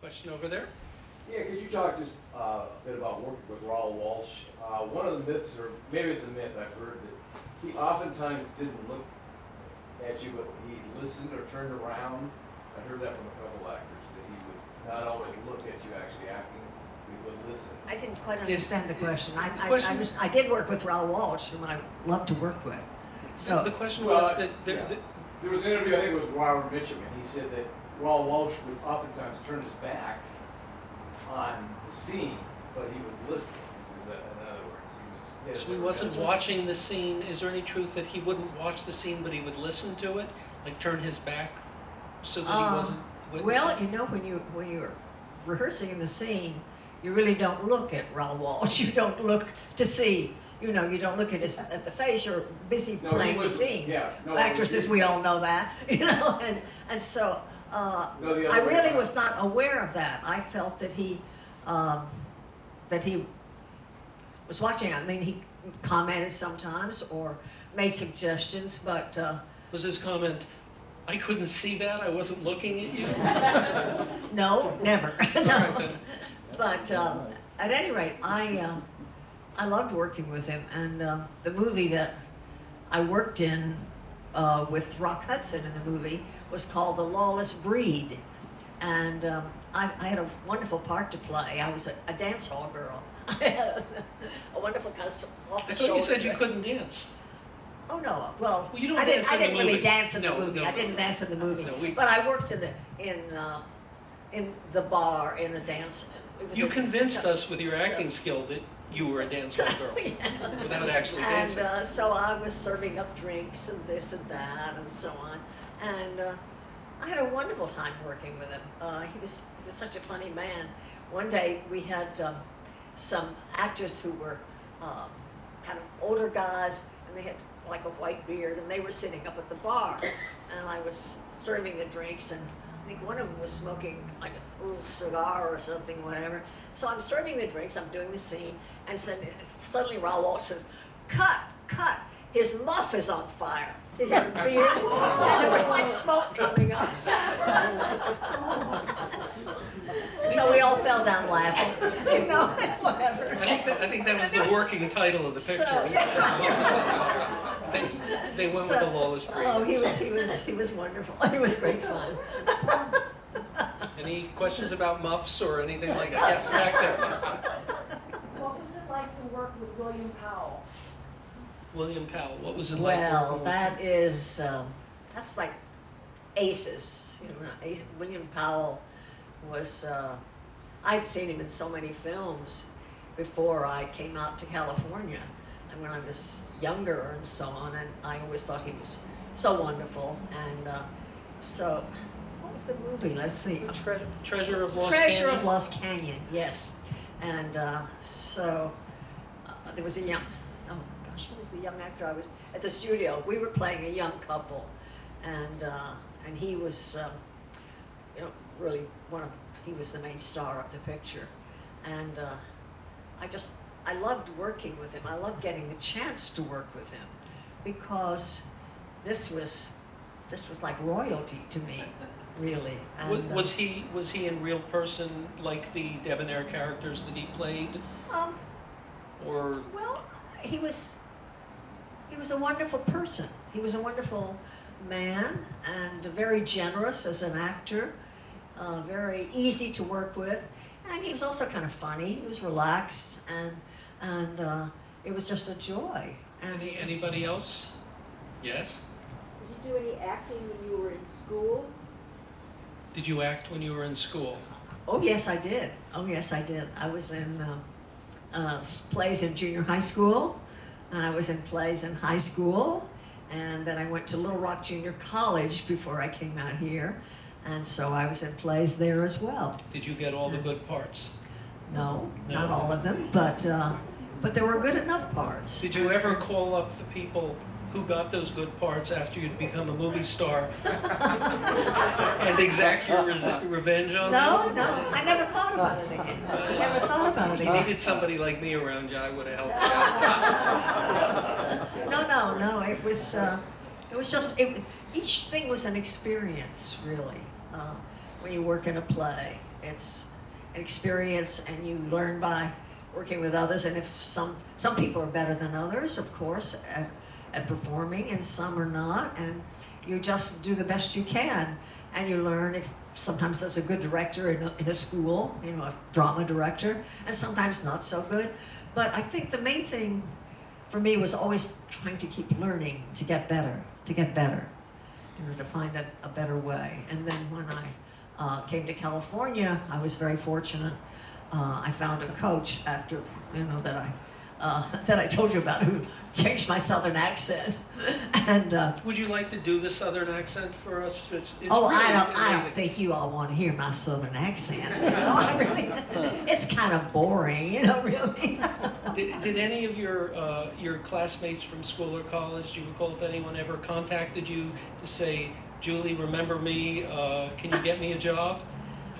Question over there? Yeah, could you talk just a bit about working with Raoul Walsh? One of the myths, or maybe it's a myth, I've heard that he oftentimes didn't look at you, but he listened or turned around. I heard that from a couple actors, that he would not always look at you actually acting, he would listen. I didn't quite understand the question. question- I did work with Raoul Walsh, whom I love to work with. So The question was that There was an interview, I think it was with Robert Mitchum, and he said that Raoul Walsh would oftentimes turn his back on the scene, but he was listening. In other words, so he wasn't watching the scene. Is there any truth that he wouldn't watch the scene, but he would listen to it, like turn his back, so that he wasn't witnessing? well, you know, when you're rehearsing in the scene, you really don't look at Raoul Walsh. You don't look to see. You know, you don't look at the face. You're busy playing the scene. Yeah, Actresses, we all know that. You know, and so I really was not aware of that. I felt that he was watching. I mean, he commented sometimes or made suggestions, but Was his comment, "I couldn't see that, I wasn't looking at you"? no, never. All right, then. But at any rate, I loved working with him, and the movie that I worked in with Rock Hudson in the movie was called The Lawless Breed, and I had a wonderful part to play. I was a dance hall girl. I had a wonderful kind of off the I thought you shoulder. said you couldn't dance. Oh no! Well, You don't I didn't. dance in I the didn't really movie. dance in the No, movie. no, I didn't no. dance in the movie. No, but I worked in the bar in the dance. It was You a- convinced us with your so- acting skill that you were a dance hall girl, Yeah. without actually And dancing. so I was serving up drinks and this and that and so on. And I had a wonderful time working with him. He was such a funny man. One day we had some actors who were kind of older guys, and they had like a white beard, and they were sitting up at the bar. And I was serving the drinks, and I think one of them was smoking like a little cigar or something, whatever. So I'm serving the drinks, I'm doing the scene, and suddenly Raoul Walsh says, "Cut, cut, his muff is on fire." He had a beard, and there was like smoke coming up. So we all fell down laughing, you know, whatever. I think that was the working title of the picture. They went with the Lawless Breed. Oh, he was wonderful. It was great fun. Any questions about muffs or anything like that? Yes, back there. What was it like to work with William Powell? William Powell, what was it like? Well, working with that is, that's like aces. You know, William Powell was, I'd seen him in so many films before I came out to California, and when I was younger and so on, and I always thought he was so wonderful. And so, what was the movie? Let's see. Treasure of Lost Treasure Canyon? of Lost Canyon, yes. And so there was a young, oh gosh, who was the young actor? I was at the studio. We were playing a young couple, and he was, you know, really he was the main star of the picture, and I loved working with him. I loved getting the chance to work with him, because this was like royalty to me. Really. And, Was he in real person like the debonair characters that he played? Or Well, he was a wonderful person. He was a wonderful man and very generous as an actor, very easy to work with, and he was also kind of funny. He was relaxed, and it was just a joy. And anybody else? Yes? Did you do any acting when you were in school? Did you act when you were in school? Oh yes, I did. Oh yes, I did. I was in plays in junior high school, and I was in plays in high school, and then I went to Little Rock Junior College before I came out here, and so I was in plays there as well. Did you get all the good parts? No, No. not all of them, but there were good enough parts. Did you ever call up the people who got those good parts after you'd become a movie star and exact your revenge on them? No, I never thought about it again. I never thought about it You again. needed somebody like me around you, I would have helped you. No. It was just each thing was an experience, really. When you work in a play, It's an experience, and you learn by working with others. And if some people are better than others, of course, at performing, and some are not, and you just do the best you can, and you learn. If sometimes there's a good director in a school, you know, a drama director, and sometimes not so good. But I think the main thing for me was always trying to keep learning, to get better, you know, to find a better way. And then when I came to California, I was very fortunate. I found a coach after, you know, that I told you about, who changed my Southern accent. And Would you like to do the Southern accent for us? It's oh, really I amazing. don't think you all want to hear my Southern accent. You know, I really, it's kind of boring, you know, really. Did any of your classmates from school or college, do you recall if anyone ever contacted you to say, Julie, remember me, can you get me a job?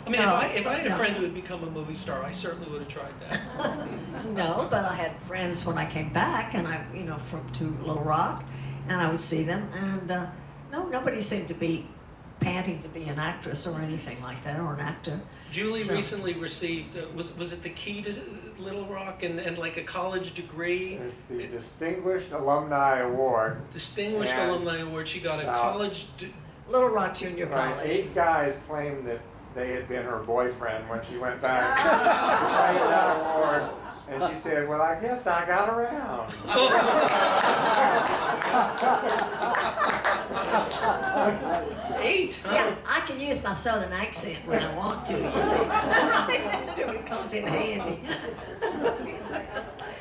I mean, No, if I had a no. friend who had become a movie star, I certainly would have tried that. No, but I had friends when I came back, and you know, to Little Rock, and I would see them, and no, nobody seemed to be panting to be an actress or anything like that, or an actor. Julie So- recently received, was it the key to Little Rock and like a college degree? It's the Distinguished Alumni Award. Distinguished And- Alumni Award. She got a Now- college. Little Rock Junior Right, College. 8 guys claimed that they had been her boyfriend when she went back to fight that award. And she said, well, I guess I got around. Eight, See, huh? I can use my Southern accent when I want to, you see. It comes in handy.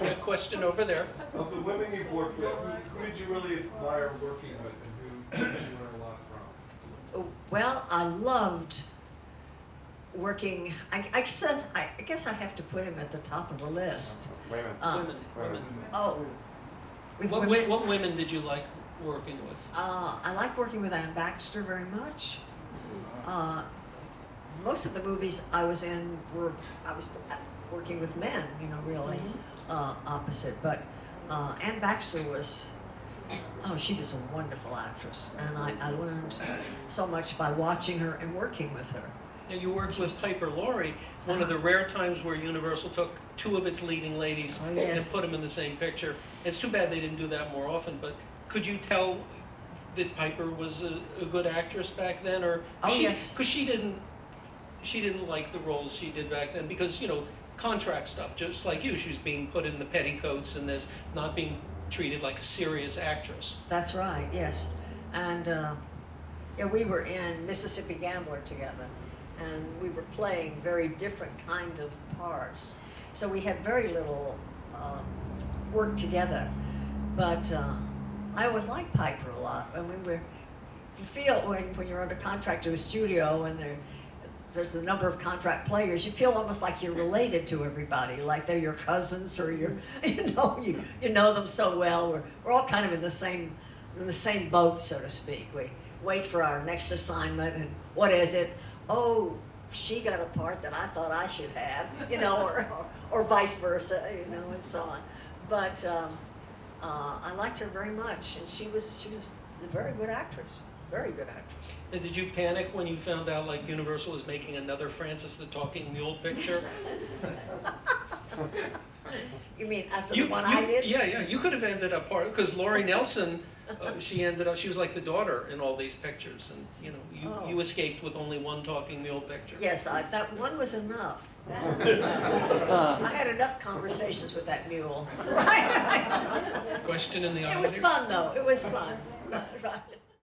A question over there. Of the women you've worked with, who did you really admire working with, and who did you learn a lot from? Well, I loved working. I guess I have to put him at the top of the list. Women. Women. Oh, with What, women. what women did you like working with? I like working with Ann Baxter very much. Most of the movies I was in I was working with men, you know, really opposite. But Ann Baxter was, she was a wonderful actress, and I learned so much by watching her and working with her. Now, you worked with Piper Laurie, one of the rare times where Universal took 2 of its leading ladies Oh, and yes. put them in the same picture. It's too bad they didn't do that more often, but could you tell that Piper was a good actress back then, or Oh, yes. Because she didn't like the roles she did back then because, you know, contract stuff, just like you, she was being put in the petticoats and this, not being treated like a serious actress. That's right, yes. And yeah, we were in Mississippi Gambler together, and we were playing very different kind of parts. So we had very little work together. But I always liked Piper a lot. And you feel when you're under contract to a studio and there's the number of contract players, you feel almost like you're related to everybody, like they're your cousins or you know them so well. We're all kind of in the same boat, so to speak. We wait for our next assignment, and what is it? Oh, she got a part that I thought I should have, you know, or vice versa, you know, and so on. But I liked her very much, and she was a very good actress. Very good actress. And did you panic when you found out like Universal was making another Francis the Talking Mule picture? You mean after the one I did? Yeah. You could have ended up part because Laurie Nelson, she was like the daughter in all these pictures, and you know you escaped with only one talking mule picture. Yes, that one was enough. I had enough conversations with that mule. Question in the It audience. was fun though. It was fun. Right.